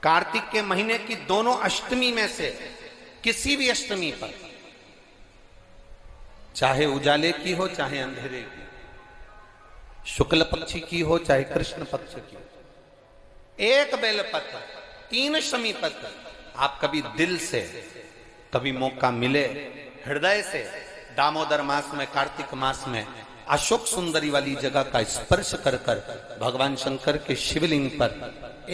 कार्तिक के महीने की दोनों अष्टमी में से किसी भी अष्टमी पर, चाहे उजाले की हो चाहे अंधेरे की, शुक्ल पक्ष की हो चाहे कृष्ण पक्ष की, एक बेलपत्र 3 शमी पत्र आप कभी दिल से, कभी मौका मिले हृदय से, दामोदर मास में, कार्तिक मास में अशोक सुंदरी वाली जगह का स्पर्श कर कर भगवान शंकर के शिवलिंग पर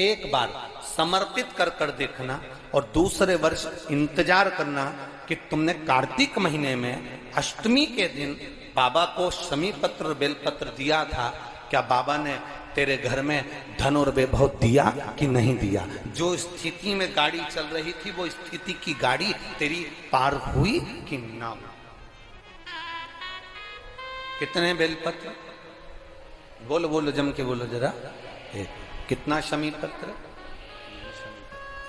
एक बार समर्पित कर कर देखना, और दूसरे वर्ष इंतजार करना कि तुमने कार्तिक महीने में अष्टमी के दिन बाबा को शमी पत्र और बेलपत्र दिया था, क्या बाबा ने तेरे घर में धन और वैभव दिया कि नहीं दिया? जो स्थिति में गाड़ी चल रही थी वो स्थिति की गाड़ी तेरी पार हुई कि ना हुई? कितने बेलपत्र? बोलो बोलो, जम के बोलो जरा। एक। कितना शमी पत्र?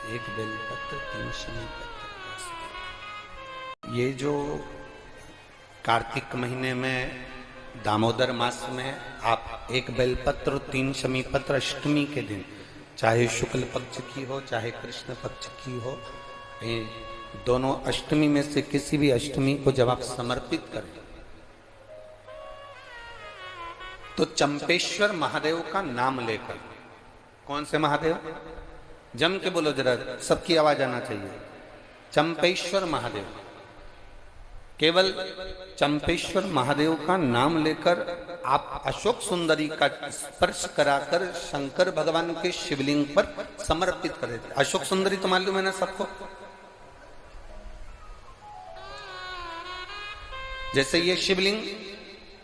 एक बेलपत्र 3 शमी पत्र। ये जो कार्तिक महीने में दामोदर मास में आप एक बेलपत्र 3 शमी पत्र अष्टमी के दिन, चाहे शुक्ल पक्ष की हो चाहे कृष्ण पक्ष की हो, ये दोनों अष्टमी में से किसी भी अष्टमी को जब आप समर्पित करें तो चंपेश्वर महादेव का नाम लेकर, कौन से महादेव? जम के बोलो जरा, सबकी आवाज आना चाहिए। चंपेश्वर महादेव, केवल चंपेश्वर महादेव का नाम लेकर आप अशोक सुंदरी का स्पर्श कराकर शंकर भगवान के शिवलिंग पर समर्पित कर देते। अशोक सुंदरी तो मालूम है ना सबको? जैसे ये शिवलिंग,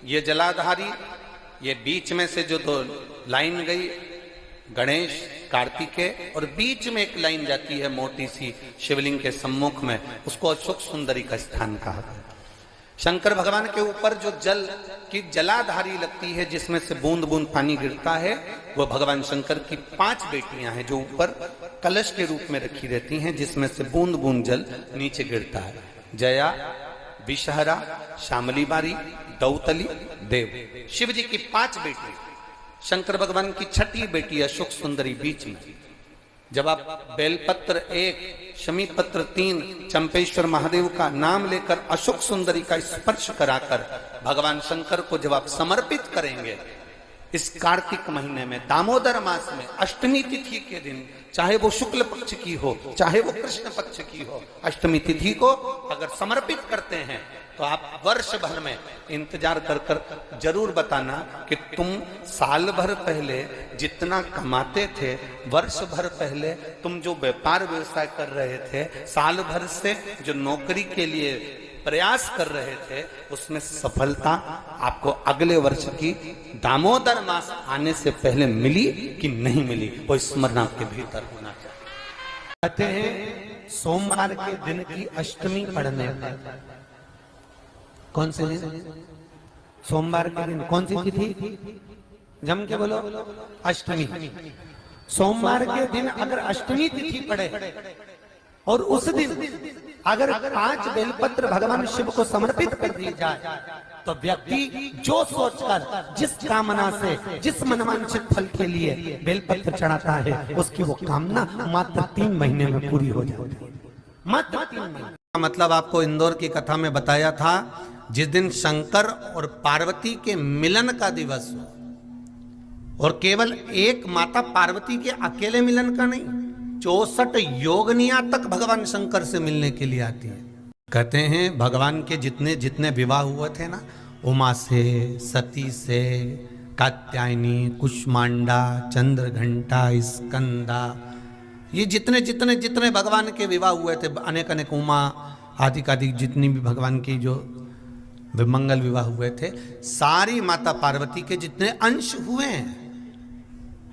ये जलाधारी, ये बीच में से जो 2 लाइन गई गणेश कार्तिकेय, और बीच में एक लाइन जाती है मोटी सी शिवलिंग के सम्मुख में, उसको अशोक सुंदरी का स्थान कहा है। शंकर भगवान के ऊपर जो जल की जलाधारी लगती है जिसमें से बूंद बूंद पानी गिरता है, वो भगवान शंकर की 5 बेटियां हैं जो ऊपर कलश के रूप में रखी रहती हैं, जिसमें से बूंद बूंद जल नीचे गिरता है। जया, विषहरा, शामली बारी, दौतली, देव। शिव जी की 5 बेटी, शंकर भगवान की 6ठी बेटी अशोक सुंदरी बीच में। जब आप बेलपत्र 1, शमी पत्र 3, चंपेश्वर महादेव का नाम लेकर अशोक सुंदरी का स्पर्श कराकर भगवान शंकर को जब आप समर्पित करेंगे इस कार्तिक महीने में, दामोदर मास में, अष्टमी तिथि के दिन, चाहे वो शुक्ल पक्ष की हो चाहे वो कृष्ण पक्ष की हो, अष्टमी तिथि को अगर समर्पित करते हैं तो आप वर्ष भर में इंतजार कर कर जरूर बताना कि तुम साल भर पहले जितना कमाते थे, वर्ष भर पहले तुम जो व्यापार व्यवसाय कर रहे थे, साल भर से जो नौकरी के लिए प्रयास कर रहे थे, उसमें सफलता आपको अगले वर्ष की दामोदर मास आने से पहले मिली कि नहीं मिली, वो स्मरण आपके भीतर होना चाहिए। कहते हैं सोमवार के दिन की अष्टमी पढ़ने पर, कौन से दिन? सोमवार के दिन कौन सी तिथि? जम के बोलो, अष्टमी। सोमवार के दिन अगर अष्टमी तिथि पड़े और उस दिन अगर 5 बेलपत्र भगवान शिव को समर्पित कर दी जाए तो व्यक्ति जो सोचकर, जिस कामना से, जिस मनवांछित फल के लिए बेलपत्र चढ़ाता है, उसकी वो कामना मात्र 3 महीने में पूरी हो जाती है। मात्र 3 महीने। मतलब आपको इंदौर की कथा में बताया था, जिस दिन शंकर और पार्वती के मिलन का दिवस हो, और केवल एक माता पार्वती के अकेले मिलन का नहीं, 64 योगनियां तक भगवान शंकर से मिलने के लिए आती है। कहते हैं भगवान के जितने जितने विवाह हुए थे ना, उमा से, सती से, कात्यायनी, कुष्मांडा, चंद्रघंटा, स्कंदा, ये जितने जितने जितने भगवान के विवाह हुए थे, अनेक अनेक उमा आदि आदि जितनी भी भगवान की जो विमंगल विवाह हुए थे, सारी माता पार्वती के जितने अंश हुए हैं,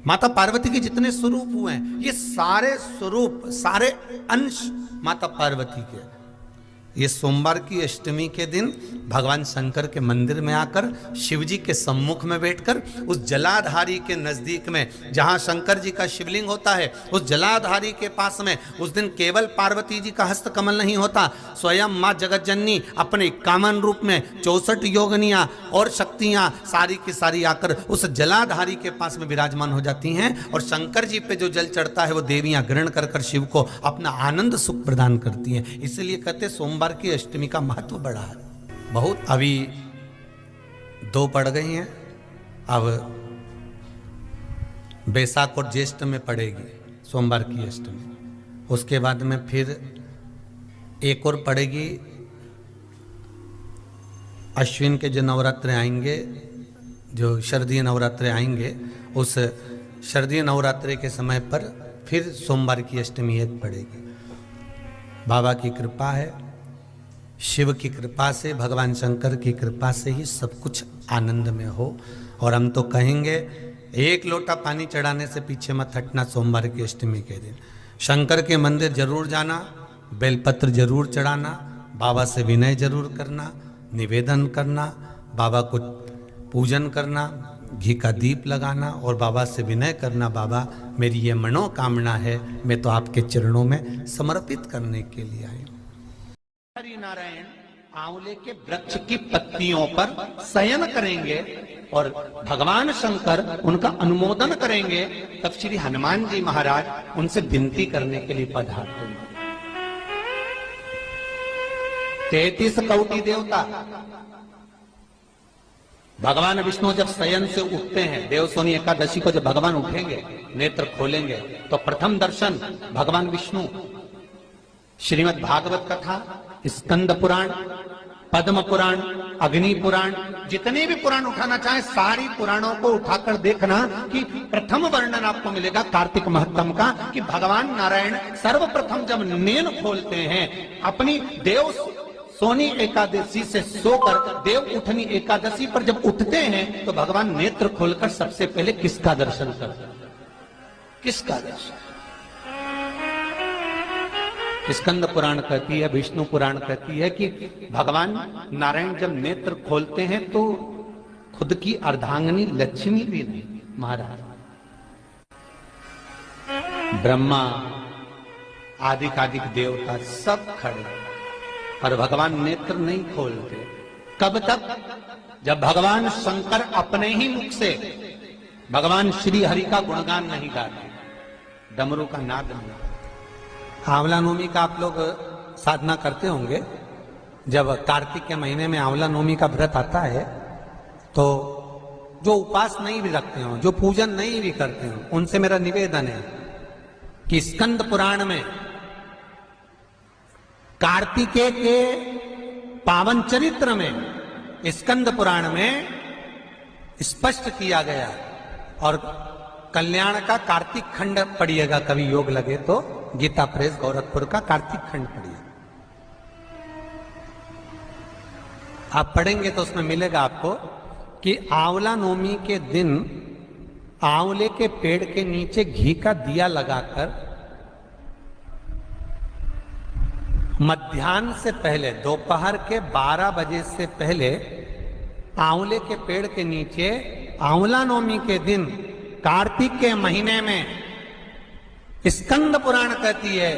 माता पार्वती के जितने स्वरूप हुए हैं, ये सारे स्वरूप, सारे अंश माता पार्वती के। ये सोमवार की अष्टमी के दिन भगवान शंकर के मंदिर में आकर शिव जी के सम्मुख में बैठकर उस जलाधारी के नजदीक में जहां शंकर जी का शिवलिंग होता है, उस जलाधारी के पास में उस दिन केवल पार्वती जी का हस्त कमल नहीं होता, स्वयं माँ जगतजननी अपने कामन रूप में 64 योगनियां और शक्तियां सारी की सारी आकर उस जलाधारी के पास में विराजमान हो जाती हैं और शंकर जी पे जो जल चढ़ता है वो देवियां ग्रहण कर कर शिव को अपना आनंद सुख प्रदान करती हैं। इसलिए कहते सोमवार की अष्टमी का महत्व बड़ा है बहुत। अभी 2 पड़ गई हैं, अब बैसाख और ज्येष्ठ में पड़ेगी सोमवार की अष्टमी, उसके बाद में फिर एक और पड़ेगी अश्विन के जो नवरात्रे आएंगे, जो शरदीय नवरात्रे आएंगे, उस शरदीय नवरात्रे के समय पर फिर सोमवार की अष्टमी एक पड़ेगी। बाबा की कृपा है, शिव की कृपा से, भगवान शंकर की कृपा से ही सब कुछ आनंद में हो। और हम तो कहेंगे 1 लोटा पानी चढ़ाने से पीछे मत हटना सोमवार की अष्टमी के दिन। शंकर के मंदिर जरूर जाना, बेलपत्र जरूर चढ़ाना, बाबा से विनय जरूर करना, निवेदन करना, बाबा को पूजन करना, घी का दीप लगाना और बाबा से विनय करना, बाबा मेरी ये मनोकामना है, मैं तो आपके चरणों में समर्पित करने के लिए आई हूँ। हरि नारायण आंवले के वृक्ष की पत्तियों पर शयन करेंगे और भगवान शंकर उनका अनुमोदन करेंगे, तब श्री हनुमान जी महाराज उनसे विनती करने के लिए पधारते हैं। 33 कौटी देवता, भगवान विष्णु जब शयन से उठते हैं, देवसोनी एकादशी को जब भगवान उठेंगे, नेत्र खोलेंगे, तो प्रथम दर्शन भगवान विष्णु। श्रीमद् भागवत कथा, स्कंद पुराण, पद्म पुराण, अग्नि पुराण, जितने भी पुराण उठाना चाहे सारी पुराणों को उठाकर देखना कि प्रथम वर्णन आपको मिलेगा कार्तिक महत्तम का, कि भगवान नारायण सर्वप्रथम जब नेन खोलते हैं अपनी देव सोनी एकादशी से सोकर देव उठनी एकादशी पर जब उठते हैं तो भगवान नेत्र खोलकर सबसे पहले किसका दर्शन करते हैं? किसका दर्शन? स्कंद पुराण कहती है, विष्णु पुराण कहती है कि भगवान नारायण जब नेत्र खोलते हैं तो खुद की अर्धांगिनी लक्ष्मी भी नहीं, महाराज ब्रह्मा आदिकादिक देवता सब खड़े और भगवान नेत्र नहीं खोलते। कब तक? जब भगवान शंकर अपने ही मुख से भगवान श्री हरि का गुणगान नहीं गाते, डमरू का नाद नहीं। आंवला नवमी का आप लोग साधना करते होंगे। जब कार्तिक के महीने में आंवला नवमी का व्रत आता है तो जो उपास नहीं भी रखते हो, जो पूजन नहीं भी करते हो, उनसे मेरा निवेदन है कि स्कंद पुराण में कार्तिकेय के पावन चरित्र में स्कंद पुराण में स्पष्ट किया गया। और कल्याण का कार्तिक खंड पढ़िएगा, कभी योग लगे तो गीता प्रेस गोरखपुर का कार्तिक खंड पढ़िए, आप पढ़ेंगे तो उसमें मिलेगा आपको कि आंवला नवमी के दिन आंवले के पेड़ के नीचे घी का दिया लगाकर मध्याह्न से पहले, दोपहर के 12 बजे से पहले आंवले के पेड़ के नीचे आंवला नवमी के दिन कार्तिक के महीने में स्कंद पुराण कहती है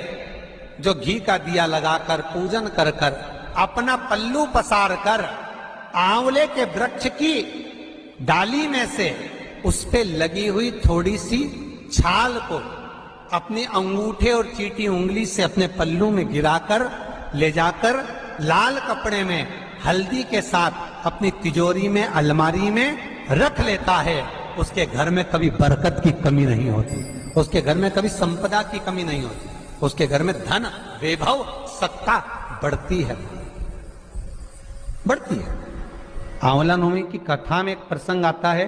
जो घी का दिया लगाकर पूजन कर कर अपना पल्लू पसार कर आंवले के वृक्ष की डाली में से उस पे लगी हुई थोड़ी सी छाल को अपने अंगूठे और चीटी उंगली से अपने पल्लू में गिराकर ले जाकर लाल कपड़े में हल्दी के साथ अपनी तिजोरी में, अलमारी में रख लेता है। उसके घर में कभी बरकत की कमी नहीं होती, उसके घर में कभी संपदा की कमी नहीं होती, उसके घर में धन, वैभव, सत्ता बढ़ती है, बढ़ती है। आंवला नवमी की कथा में एक प्रसंग आता है।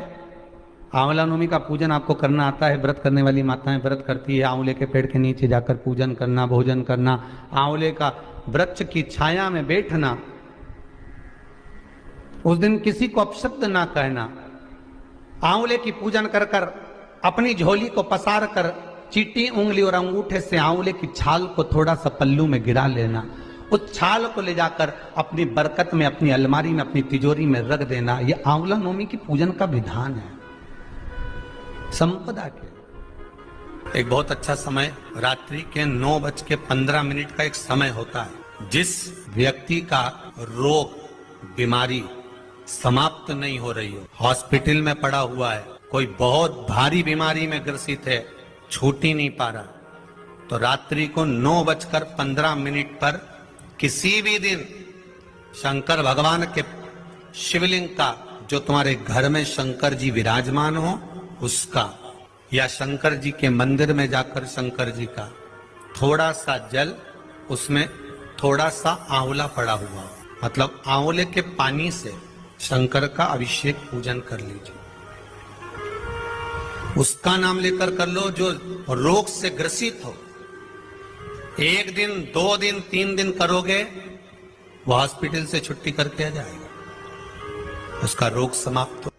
आंवला नवमी का पूजन आपको करना आता है, व्रत करने वाली माताएं व्रत करती है, आंवले के पेड़ के नीचे जाकर पूजन करना, भोजन करना, आंवले का वृक्ष की छाया में बैठना, उस दिन किसी को अपशब्द ना कहना, आंवले की पूजन कर कर अपनी झोली को पसार कर चीटी उंगली और अंगूठे से आंवले की छाल को थोड़ा सा पल्लू में गिरा लेना उस छाल को ले जाकर अपनी बरकत में, अपनी अलमारी में, अपनी तिजोरी में रख देना, यह आंवला नवमी की पूजन का विधान है। संपदा के एक बहुत अच्छा समय रात्रि के 9:15 का एक समय होता है। जिस व्यक्ति का रोग, बीमारी समाप्त नहीं हो रही हो, हॉस्पिटल में पड़ा हुआ है, कोई बहुत भारी बीमारी में ग्रसित है, छूट ही नहीं पा रहा, तो रात्रि को 9:15 पर किसी भी दिन शंकर भगवान के शिवलिंग का, जो तुम्हारे घर में शंकर जी विराजमान हो उसका, या शंकर जी के मंदिर में जाकर शंकर जी का थोड़ा सा जल, उसमें थोड़ा सा आंवला पड़ा हुआ, मतलब आंवले के पानी से शंकर का अभिषेक पूजन कर लीजिए। उसका नाम लेकर कर लो जो रोग से ग्रसित हो। 1 दिन, 2 दिन, 3 दिन करोगे, वो हॉस्पिटल से छुट्टी करके आ जाएगा, उसका रोग समाप्त हो